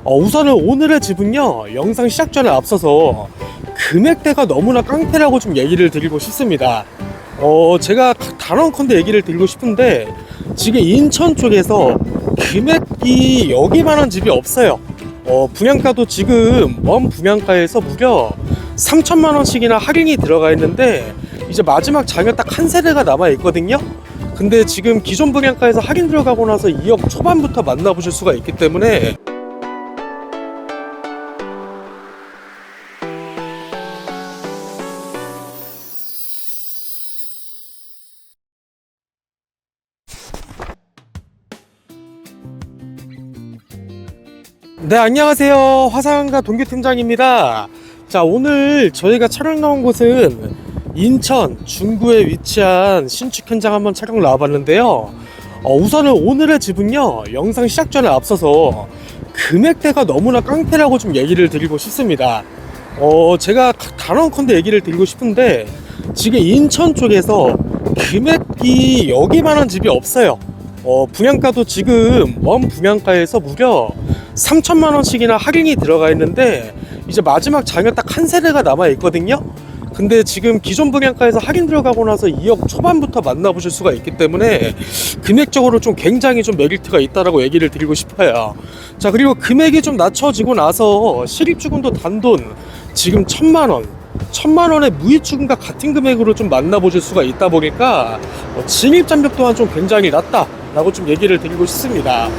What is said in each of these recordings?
우선은 오늘의 집은요, 영상 시작 전에 앞서서 금액대가 너무나 깡패라고 좀 얘기를 드리고 싶습니다. 제가 단언컨대 얘기를 드리고 싶은데, 지금 인천 쪽에서 금액이 여기만한 집이 없어요. 분양가도 지금 원 분양가에서 무려 3천만 원씩이나 할인이 들어가 있는데, 이제 마지막 장에 딱 한 세대가 남아 있거든요. 근데 지금 기존 분양가에서 할인 들어가고 나서 2억 초반부터 만나보실 수가 있기 때문에, 네, 안녕하세요. 화상가 동규팀장입니다. 자, 오늘 저희가 촬영 나온 곳은 인천 중구에 위치한 신축 현장 한번 촬영 나와봤는데요. 우선은 오늘의 집은요, 영상 시작 전에 앞서서 금액대가 너무나 깡패라고 좀 얘기를 드리고 싶습니다. 제가 단언컨대 얘기를 드리고 싶은데, 지금 인천 쪽에서 금액이 여기만한 집이 없어요. 분양가도 지금 원 분양가에서 무려 3천만 원씩이나 할인이 들어가 있는데, 이제 마지막 장에 딱 한 세대가 남아 있거든요. 근데 지금 기존 분양가에서 할인 들어가고 나서 2억 초반부터 만나보실 수가 있기 때문에 금액적으로 좀 굉장히 좀 메리트가 있다라고 얘기를 드리고 싶어요. 자, 그리고 금액이 좀 낮춰지고 나서 실입주금도 단돈 지금 1,000만 원의 무이주금과 같은 금액으로 좀 만나보실 수가 있다 보니까 진입장벽 또한 좀 굉장히 낮다라고 좀 얘기를 드리고 싶습니다.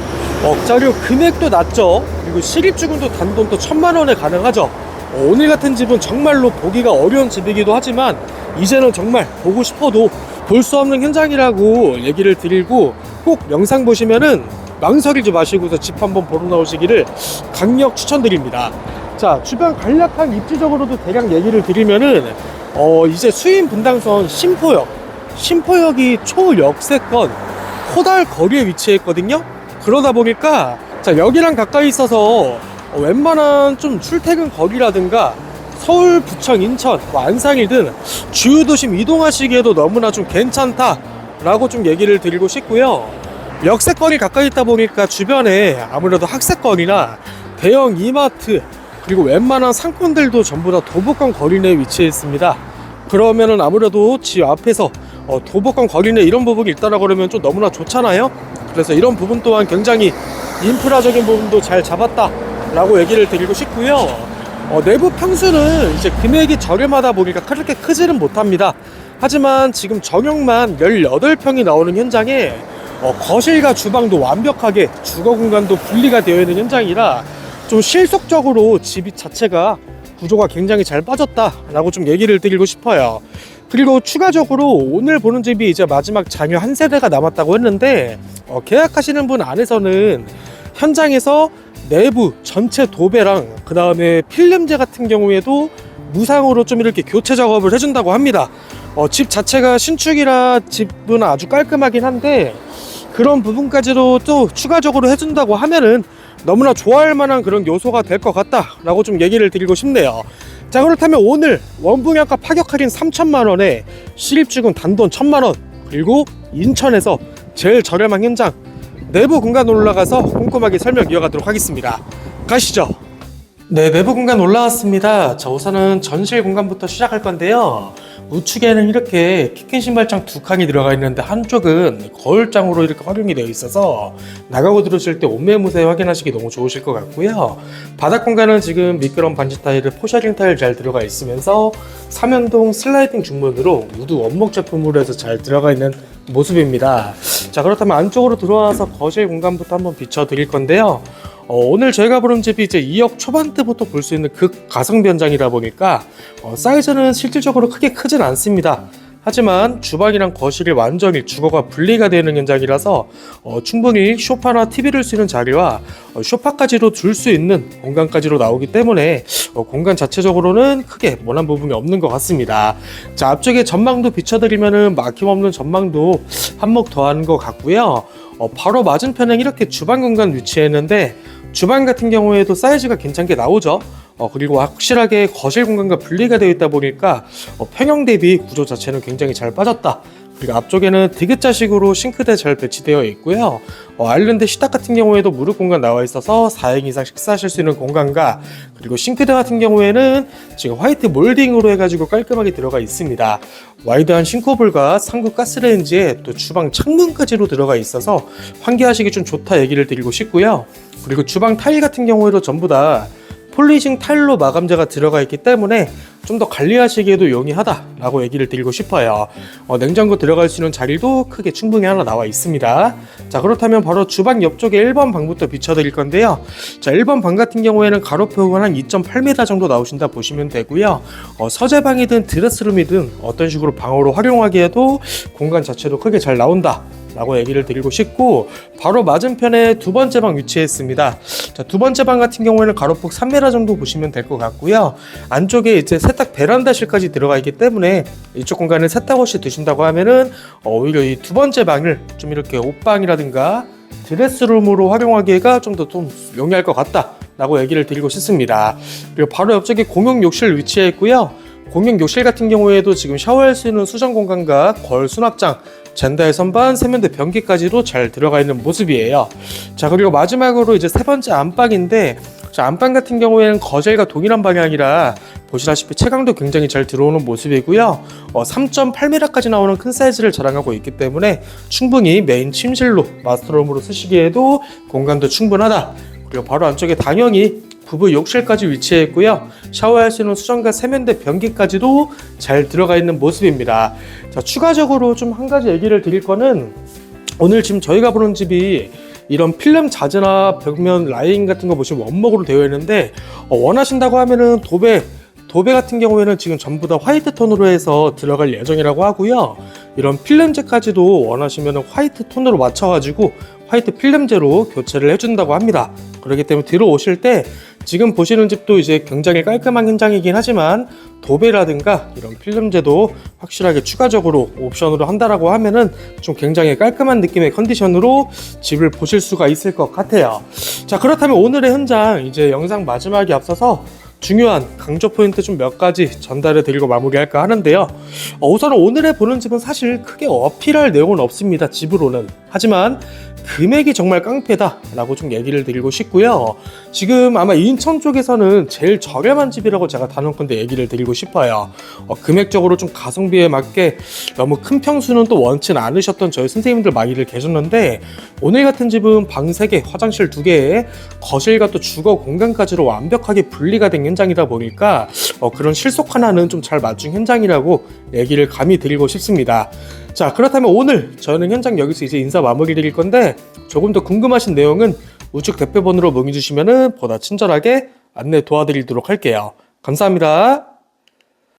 자, 그리고 금액도 낮죠. 그리고 실입주금도 단돈 또 1,000만 원에 가능하죠. 오늘 같은 집은 정말로 보기가 어려운 집이기도 하지만, 이제는 정말 보고 싶어도 볼 수 없는 현장이라고 얘기를 드리고, 꼭 영상 보시면은 망설이지 마시고서 집 한번 보러 나오시기를 강력 추천드립니다. 자, 주변 간략한 입지적으로도 대략 얘기를 드리면은 이제 수인 분당선 신포역이 초역세권 호달 거리에 위치해 있거든요. 그러다 보니까 자, 여기랑 가까이 있어서 웬만한 좀 출퇴근 거리라든가 서울, 부천, 인천, 안산이든 주요 도심 이동하시기에도 너무나 좀 괜찮다라고 좀 얘기를 드리고 싶고요. 역세권이 가까이 있다 보니까 주변에 아무래도 학세권이나 대형 이마트, 그리고 웬만한 상권들도 전부 다 도보권 거리 내에 위치해 있습니다. 그러면은 아무래도 집 앞에서 도보권 거리 내 이런 부분이 있다라 그러면 좀 너무나 좋잖아요. 그래서 이런 부분 또한 굉장히 인프라적인 부분도 잘 잡았다 라고 얘기를 드리고 싶고요. 내부 평수는 이제 금액이 저렴하다 보니까 그렇게 크지는 못합니다. 하지만 지금 전용만 18평이 나오는 현장에 거실과 주방도 완벽하게 주거 공간도 분리가 되어 있는 현장이라 좀 실속적으로 집 자체가 구조가 굉장히 잘 빠졌다라고 좀 얘기를 드리고 싶어요. 그리고 추가적으로 오늘 보는 집이 이제 마지막 잔여 한 세대가 남았다고 했는데, 계약하시는 분 안에서는 현장에서 내부 전체 도배랑 그 다음에 필름제 같은 경우에도 무상으로 좀 이렇게 교체 작업을 해준다고 합니다. 집 자체가 신축이라 집은 아주 깔끔하긴 한데, 그런 부분까지도 또 추가적으로 해준다고 하면은 너무나 좋아할 만한 그런 요소가 될 것 같다라고 좀 얘기를 드리고 싶네요. 자, 그렇다면 오늘 원분양가 파격 할인 3천만 원에 실입주금 단돈 1,000만 원, 그리고 인천에서 제일 저렴한 현장 내부 공간 올라가서 꼼꼼하게 설명 이어가도록 하겠습니다. 가시죠. 네, 내부 공간 올라왔습니다. 자, 우선은 전실 공간부터 시작할 건데요. 우측에는 이렇게 키큰 신발장 2칸이 들어가 있는데, 한쪽은 거울장으로 이렇게 활용이 되어 있어서 나가고 들어오실 때 옷매무새 확인하시기 너무 좋으실 것 같고요. 바닥 공간은 지금 미끄럼 반지 타일을 포셔링 타일 잘 들어가 있으면서 3연동 슬라이딩 중문으로 우드 원목 제품으로 해서 잘 들어가 있는 모습입니다. 자, 그렇다면 안쪽으로 들어와서 거실 공간부터 한번 비춰드릴 건데요. 오늘 저희가 보는 집이 이제 2억 초반대부터 볼 수 있는 극가성비 현장이다 보니까 사이즈는 실질적으로 크게 크진 않습니다. 하지만 주방이랑 거실이 완전히 주거가 분리가 되는 현장이라서 충분히 소파나 TV를 쓰는 자리와 소파까지도 둘 수 있는 공간까지로 나오기 때문에 공간 자체적으로는 크게 모난 부분이 없는 것 같습니다. 자, 앞쪽에 전망도 비춰드리면은 막힘없는 전망도 한몫 더하는 것 같고요. 바로 맞은편에 이렇게 주방 공간 위치했는데, 주방 같은 경우에도 사이즈가 괜찮게 나오죠. 그리고 확실하게 거실 공간과 분리가 되어 있다 보니까 평형 대비 구조 자체는 굉장히 잘 빠졌다 그리고 앞쪽에는 디귿자식으로 싱크대 잘 배치되어 있고요. 아일랜드 식탁 같은 경우에도 무릎 공간 나와 있어서 4인 이상 식사하실 수 있는 공간과, 그리고 싱크대 같은 경우에는 지금 화이트 몰딩으로 해가지고 깔끔하게 들어가 있습니다. 와이드한 싱크홀과 상급 가스레인지에 또 주방 창문까지로 들어가 있어서 환기하시기 좀 좋다 얘기를 드리고 싶고요. 그리고 주방 타일 같은 경우에도 전부 다 폴리싱 타일로 마감재가 들어가 있기 때문에 좀 더 관리하시기에도 용이하다라고 얘기를 드리고 싶어요. 냉장고 들어갈 수 있는 자리도 크게 충분히 하나 나와 있습니다. 자, 그렇다면 바로 주방 옆쪽에 1번 방부터 비춰드릴 건데요. 자, 1번 방 같은 경우에는 가로폭은 한 2.8m 정도 나오신다 보시면 되고요. 서재방이든 드레스룸이든 어떤 식으로 방으로 활용하기에도 공간 자체도 크게 잘 나온다 라고 얘기를 드리고 싶고, 바로 맞은편에 두 번째 방 위치했습니다. 자, 두 번째 방 같은 경우에는 가로폭 3m 정도 보시면 될 것 같고요. 안쪽에 이제 세탁 베란다실까지 들어가 있기 때문에 이쪽 공간을 세탁없이 두신다고 하면은 오히려 이 두 번째 방을 좀 이렇게 옷방이라든가 드레스룸으로 활용하기가 좀 더 좀 용이할 것 같다 라고 얘기를 드리고 싶습니다. 그리고 바로 옆쪽에 공용 욕실 위치해 있고요. 공용 욕실 같은 경우에도 지금 샤워할 수 있는 수전 공간과 거울 수납장, 젠다의 선반, 세면대 변기까지도 잘 들어가 있는 모습이에요. 자, 그리고 마지막으로 이제 세 번째 안방인데, 자, 안방 같은 경우에는 거실과 동일한 방향이라 보시다시피 채광도 굉장히 잘 들어오는 모습이고요. 3.8m까지 나오는 큰 사이즈를 자랑하고 있기 때문에 충분히 메인 침실로 마스터룸으로 쓰시기에도 공간도 충분하다. 그리고 바로 안쪽에 당연히 부부 욕실까지 위치해 있고요. 샤워할 수 있는 수전과 세면대 변기까지도 잘 들어가 있는 모습입니다. 자, 추가적으로 좀 한 가지 얘기를 드릴 거는, 오늘 지금 저희가 보는 집이 이런 필름 자재나 벽면 라인 같은 거 보시면 원목으로 되어 있는데, 원하신다고 하면은 도배 같은 경우에는 지금 전부 다 화이트 톤으로 해서 들어갈 예정이라고 하고요. 이런 필름재까지도 원하시면 화이트 톤으로 맞춰가지고 화이트 필름재로 교체를 해준다고 합니다. 그렇기 때문에 들어오실 때 지금 보시는 집도 이제 굉장히 깔끔한 현장이긴 하지만 도배라든가 이런 필름재도 확실하게 추가적으로 옵션으로 한다라고 하면은 좀 굉장히 깔끔한 느낌의 컨디션으로 집을 보실 수가 있을 것 같아요. 자, 그렇다면 오늘의 현장 이제 영상 마지막에 앞서서 중요한 강조 포인트 좀 몇 가지 전달해 드리고 마무리할까 하는데요. 우선 오늘의 보는 집은 사실 크게 어필할 내용은 없습니다, 집으로는. 하지만 금액이 정말 깡패다 라고 좀 얘기를 드리고 싶고요. 지금 아마 인천 쪽에서는 제일 저렴한 집이라고 제가 단언컨대 얘기를 드리고 싶어요. 금액적으로 좀 가성비에 맞게 너무 큰 평수는 또 원치는 않으셨던 저희 선생님들 많이들 계셨는데, 오늘 같은 집은 방 3개, 화장실 2개에 거실과 또 주거 공간까지로 완벽하게 분리가 된 현장이다 보니까 그런 실속 하나는 좀 잘 맞춘 현장이라고 얘기를 감히 드리고 싶습니다. 자, 그렇다면 오늘 저는 현장 여기서 이제 인사 마무리 드릴 건데, 조금 더 궁금하신 내용은 우측 대표번호로 문의 주시면 보다 친절하게 안내 도와드리도록 할게요. 감사합니다.